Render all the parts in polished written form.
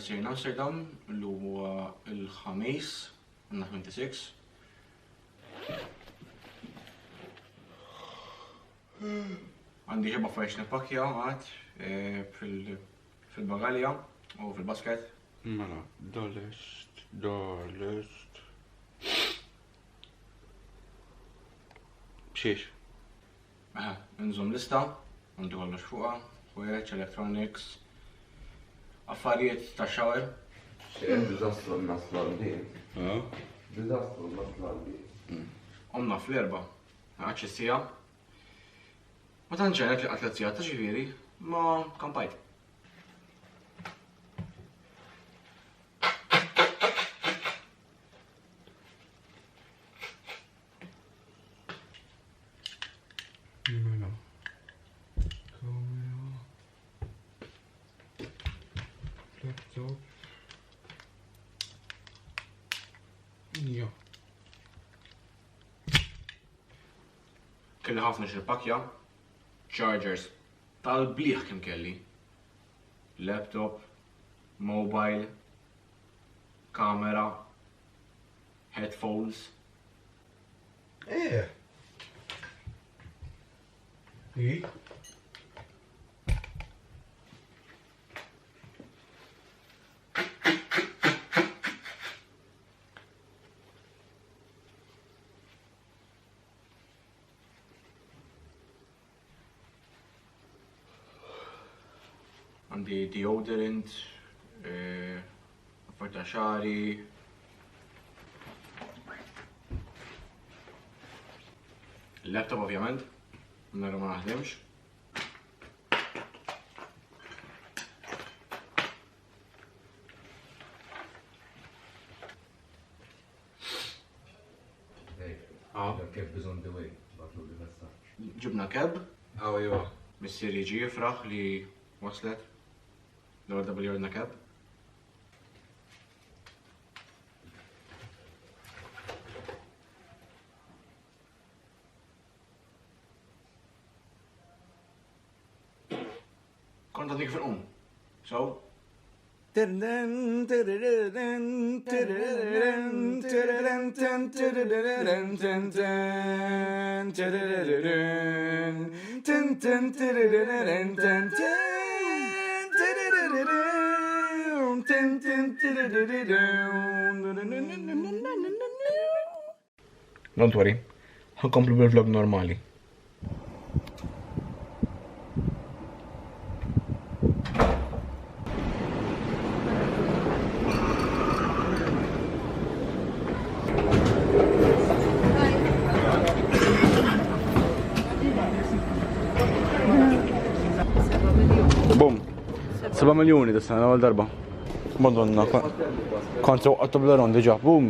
sejna Amsterdam, li huwa il-ħamis, għandna 26. Għandi ġeba affarijiet nippakja għad fil-bagalja u fil-basket. Mela, dolest. Bxiex? Nżom lista, għandi kollox fuqha, ħwejjeġ, electronics, affarijiet ta' shower. Dizastru naslu għal-din. Dizastru naslu għal-din. Omna fl-erba, għacċessija. Ma tanċenek li għatletzija ta' ġiviri, ma kampajt. Mela. Kamera. Laptop. Ja. Kelli ħafna xil-pakja, chargers tal-bliħ kim kelli. Laptop, mobile, kamera, headphones. Għandi deodorant, affarijiet xari. Il-laptop ovvjament, naru ma naħdimx. Kif bizon the way, batlu li messaċ. Ġibna keb, Ajwa. missieri ġi jifraħ li waslet. L-għorda bil-jordna keb. Konta dik fil-qum. So? Don't worry, ħankomplu bil-vlog normali. Bum, 7 miljoni d-sena għal darba. Madonna, kontra għattu bl-ron diġa, bum.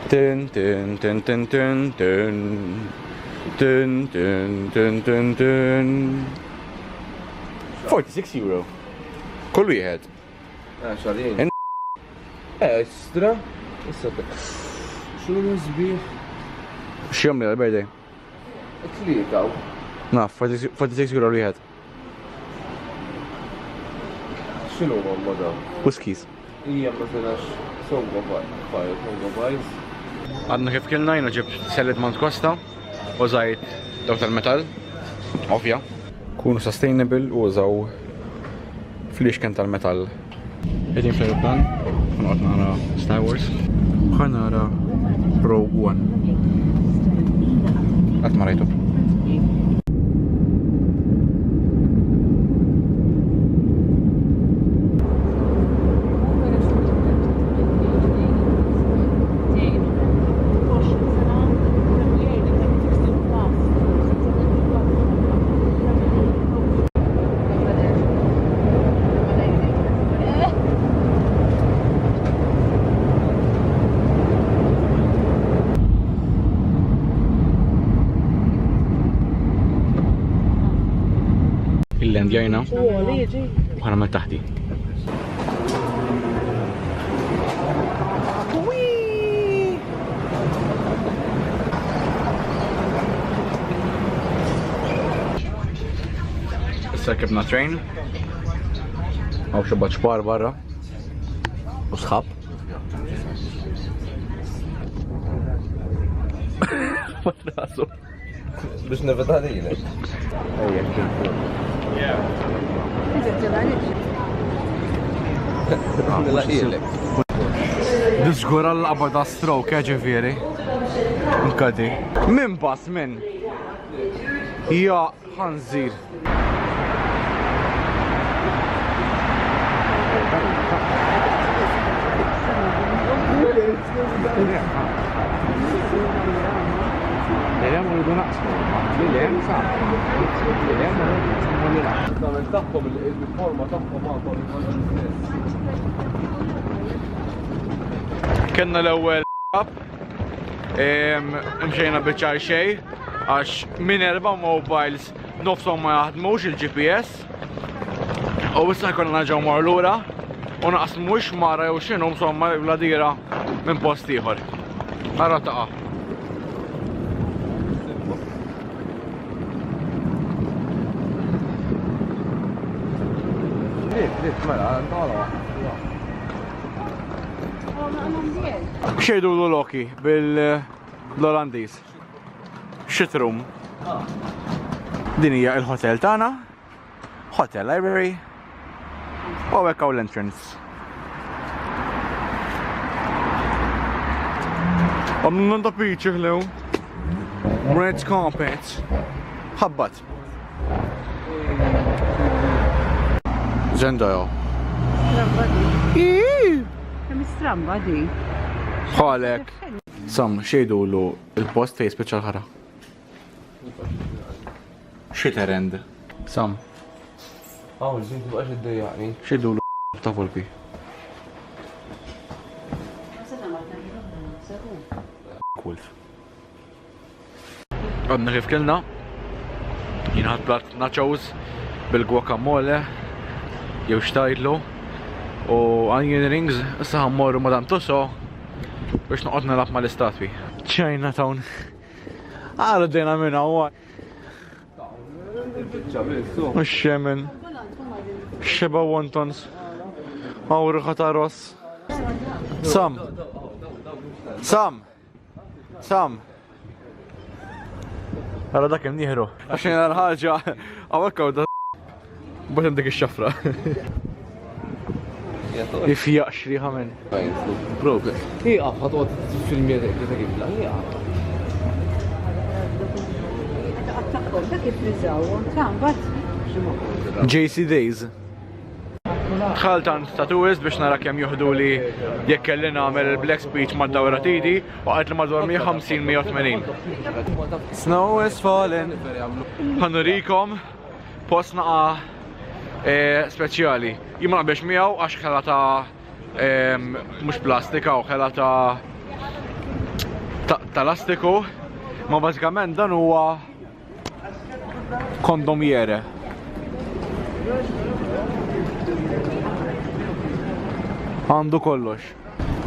Tin, tin, tin, tin, tin, tin. Tin, tin, tin, tin, tin. 46 euro. Kull wieħed. Xarin. Estra. Issa xinu l-izbieħ? X'jom li għal-birthday? Tlikaw. Naf, 46 euro wieħed. Xinu għamma da? Whiskies. Ija ma tilax songo bajs. Għadna kif kilna jina ġib sellet Mount Costa u żajt daw tal-metal, ovvja. Kunu sustainable u użaw fliexken tal-metal. Għedin fl-aeroplan, għan nara Star Wars, għan nara Rogue One. Għat marajtu. Il-land jajna u ħana mal taħti. Issa kibna train Għaw xabba ċpar barra. U sħab. Matrasu. Biex neveta lilek. Disgura l-qaba da stroke, ġifiri. Nkadi. Min bas, min? Ja, ħanżir. Kenna l-ewwel imxejna biċċar xej għax minn 4 mobiles nofshom ma jaħdmux il-GPS u issa jkollna naġgħu mar lura u naqsmux mara jew x'inhu insomma vladira minn post ieħor. Ara taqa'. Xejdu l-Loki bil-Olandiż. Shitrum. Din hija il-hotel tagħna. Hotel library. U hekk hawn l-entrance. Għamlu nda piċi ħlew. Red carpet. Ħabbat. Zendajo. Kemm stramba di. Ħalek. Sam, xejdu il-post fej speċjal ħara. Xiterend. Sam. Għaw, ġin tibqax id-dejjaqni. Xejdu ta' volpi. Kult. Għadna kif kellna. Jien ħadd plat nachos bil-guacamole jew xtajdlu u onion rings issa ħammorru Madam Tussauds biex noqgħod nilgħab mal-istatwi. Chinatown. Għalu dejna minna huwa. U xemen. Xeba wontons. Għawru ta' ross. Sam. Sam. Sam. Għara dak nieħru. Għaxin għal-ħagġa għawekkaw da bħet dik ix-xafra. Ifjaqx li ħamen. Broke. Iqaf, ħatqot fil-miet kif għibla. Iqaf. JC Days. Xaltan tattooist biex nara kemm juħdu li jekk kelli nagħmel il-black speech mad-dawra tidi u qalt li madwar 150-180. Snow is falling. Ħanurikom post naqa' speċjali. Jien ma naqbex miegħu għax ħela ta' mhux plastika u ħela ta' lastiku, ma bażikament dan huwa kondomjere. Għandu kollox.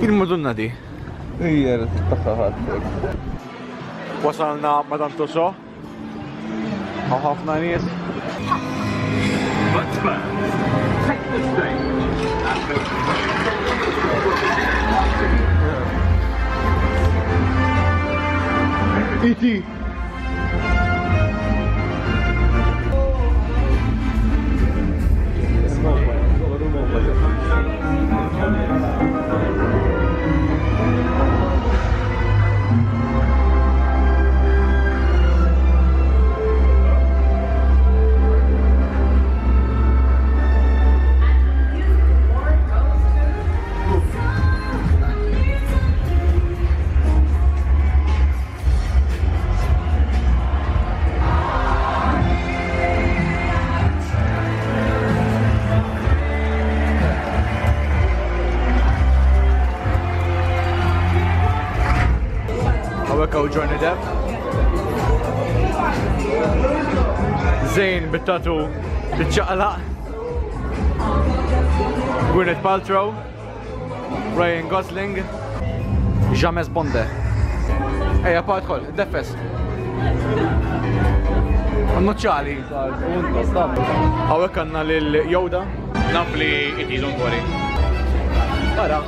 Il-Madonna di. Ija, t-taħħaħat. Wasalna Madam Tussauds. Ħafna nies. Iti. Johnny Depp. Zayn bit-tatu bit-ċaqlaq. Gwyneth Paltrow. Ryan Gosling. James Bonde. Ejja, partħol, id-defes. Annuċċali. Għawek għanna lil Yoda. Naf li it don't worry. Ara.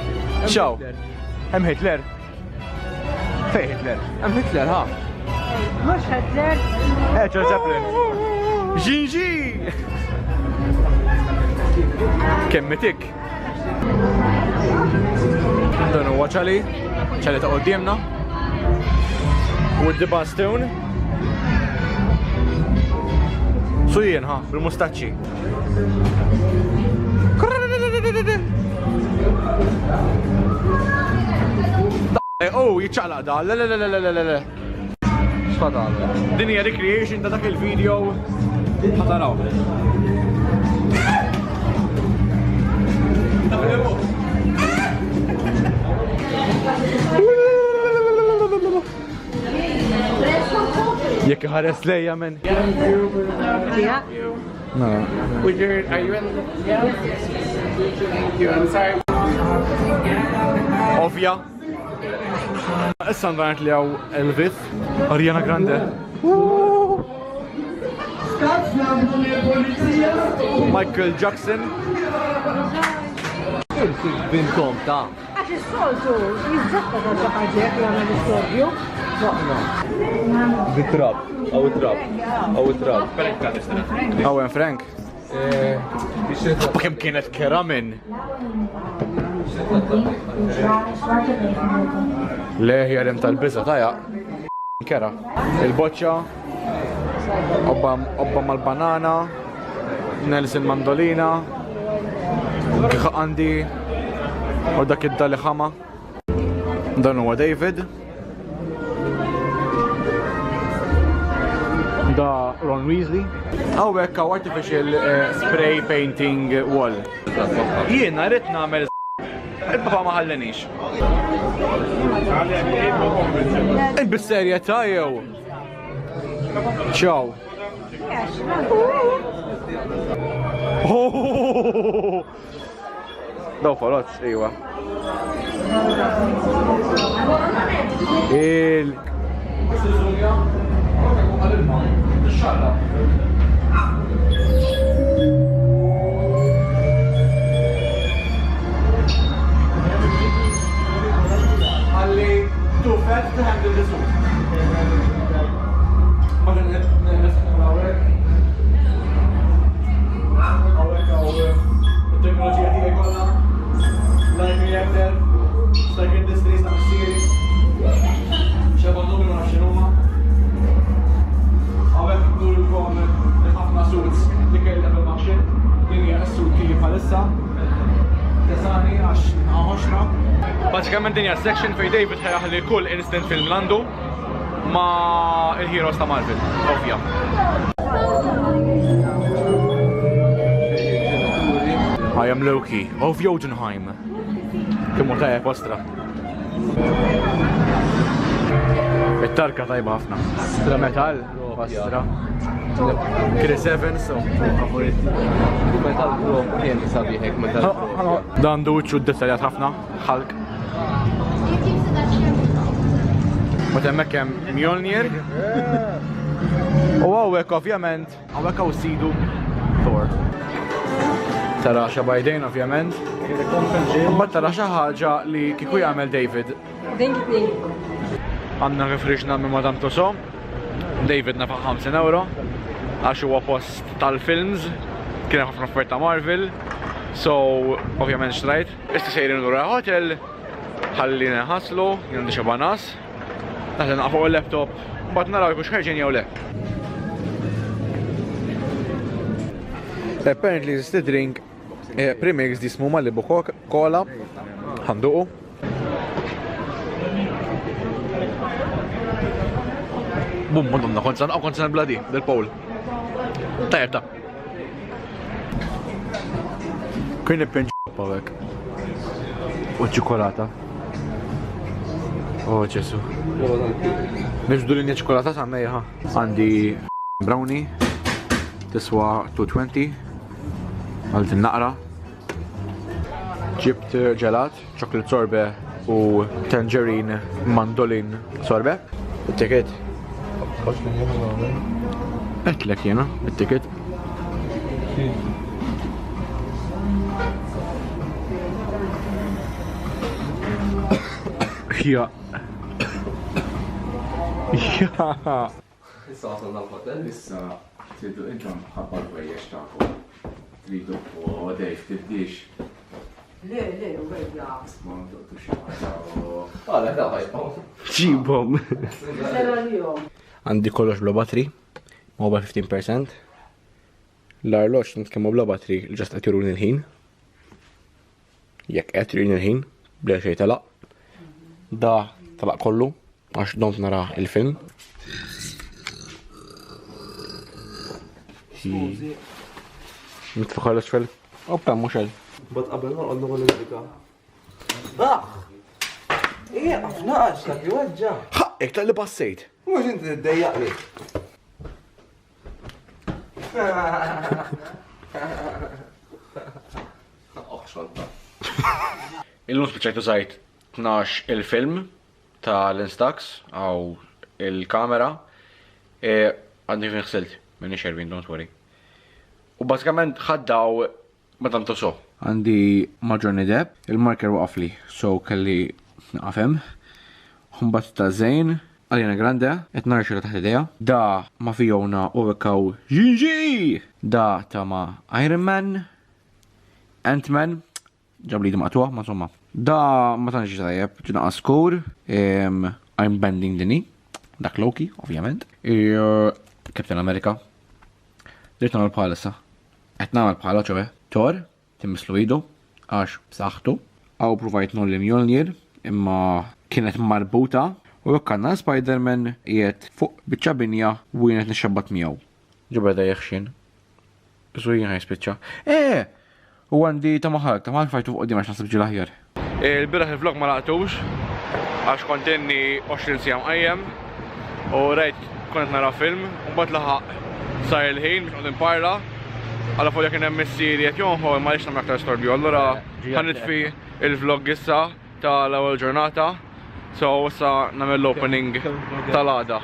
Ciao. Hemm Hitler. Fej Hitler. Hemm Hitler, ha? Mux Hitler. Charles Chaplin. Ġinġi! Kemmitik. Dan huwa ċali ta' qoddimna. With the bastun. Su jien ha, bil-mustaċċi. Oh, jiċċaqlaq da, le. X'fadal? Din hija recreation ta' dak il-video. Ħataraw. Jekk ħares lejja men. Yeah. No. Are you in? Yeah. Thank you. I'm sorry. Ovvja. Issa ndanat li għaw Elvis. Ariana Grande. Michael Jackson. Binkom ta' Għax il-soltu, jizzakka ta' ħagġek li għamil istordju. bitrab, aw trab. Awen Frank. Kem kienet kera minn. Le jarim tal-bizza taja. Kera. Il-boċċa. Obba mal-banana. Nelson mandolina. Għandi. U dak id-dali ħama. Dan huwa David. Da Ron Weasley. Għawek għaw artificial spray painting wall. Jiena rrit namel il-papa ma ħallenix. Bis-serjetà jew. Ciao. Daw falot, iwa. Għalli too fat to handle the suit. Il-teknoloġija tiegħi kollha, like reactor, stack industries ta' missieri, xebgħu numru ma x'inhuma. Hawnhekk nurulkom ħafna suits li kellha fil-maxxin, din hija s-sut kif bħalissa. Tesani għax ħoxna. Baċikament din hija section fejn David ħajaħli kull instant film landu ma' il-heroes ta' Marvel, ovvja. I am Loki of Jotunheim. Kimmu tajja postra. Il-tarka tajba ħafna. Astra metal, Astra. Chris Evans, Metal Pro, kien sabiħek Metal Pro. Dan duċu d-detaljat ħafna, ħalk. Ma temmek hemm Mjolnir. U għawek ovvjament, għawek għaw sidu Thor. Tara xabajdejn ovvjament. Ma tara xaħġa li kiku jgħamil David. Għanna rifriġna minn Madam Tussauds. David nafa 50 euro. Għax huwa post tal-films. Kien ħafna offerta Marvel. So, ovvjament xtrajt. Issa sejrin l-ura hotel. Ħalli neħaslu, jgħandi xabanas. Naħten naqfu il-laptop. Bat naraw jkux ħarġin jew le. Apparently this drink premix dismu Malibu Cola ħanduqu. Bum, madonna, konsan bladi, del-Paul. Tajab ta' kien il-pinċ pawek. U ċikolata. Oh, ċesu. Nġdu linja ċikolata sanna jaha. Għandi brownie. Tiswa 220. Għaltin naqra. Ġibt ġelat, chocolate sorbe u tangerine mandolin sorbe. Il-ticket. Etlek jena, il-ticket. Ja. Ja. Issa għasanna l-hotel. Issa, tridu intom ħabbar bejjex ta'kom. Tridu u dej tibdix. Le, u għedja. Ma ntuqtu xaħġa. Għala, da ħajbom. ġibom. Sera l-jom. Għandi kollox bla battery, mobile 15%. L-arloċ nitkemmu bla battery l-ġast qed juruni l-ħin. Jekk qed juruni l-ħin, bla xej talaq. Da talaq kollu, għax dont nara il-film. Mitfuħar l-sfel. Oppa, mux għal. Bat qabel ma għandu għal-indika. Daħ! Ija, għafnaqax, dak jwagġa. Ħaqek tal li passejt. Mux inti d-dejjaqli. Oħxolta. Il-lum speċajtu sajt 12 il-film ta' l-Instax għaw il-kamera. Għandi fin xsilt, minni xervin, don't worry. U basikament ħaddaw Madam Tussauds. Għandi Maġġorni Depp, il-marker waqafli, so kelli naqafem. Humbat ta' Zejn, Ariana Grande, etnar xira taħt ideja. Da ma Fiona u wekaw Jinji! Da ta' ma Iron Man, Ant-Man, ġabli di maqtuwa, ma insomma. Da ma tanġi tajjeb, ġina skur, I'm bending dini, dak Loki, ovvjament. Captain America. Dirtu għal bħala issa. Etna għal bħala ċoħe. Thor, timmislu idu, għax b'saħħtu. Għaw provajt nolli Mjolnir, imma kienet marbuta. U għakkanna Spider-Man jiet fuq bieċa binja u jienet nixabbat miegħu. Ġibra da jieħxin. Isu jien ħajspiċċa. U għandi ta' maħalak fajtu fuq għoddim għax nasib ġil aħjar. Il-biraħ il-vlog ma laqtux, għax kontenni 20 sijam għajjem. U rajt konet nara film, u bat laħaq sar il-ħin biex għodin parla. Għalla folja kien hemm missieri qed jonħu imma għaliex nagħmel aktar storbju. Allura ħanitfi il-vlog issa tal-ewwel ġurnata. So issa nagħmel l-opening tal-għada.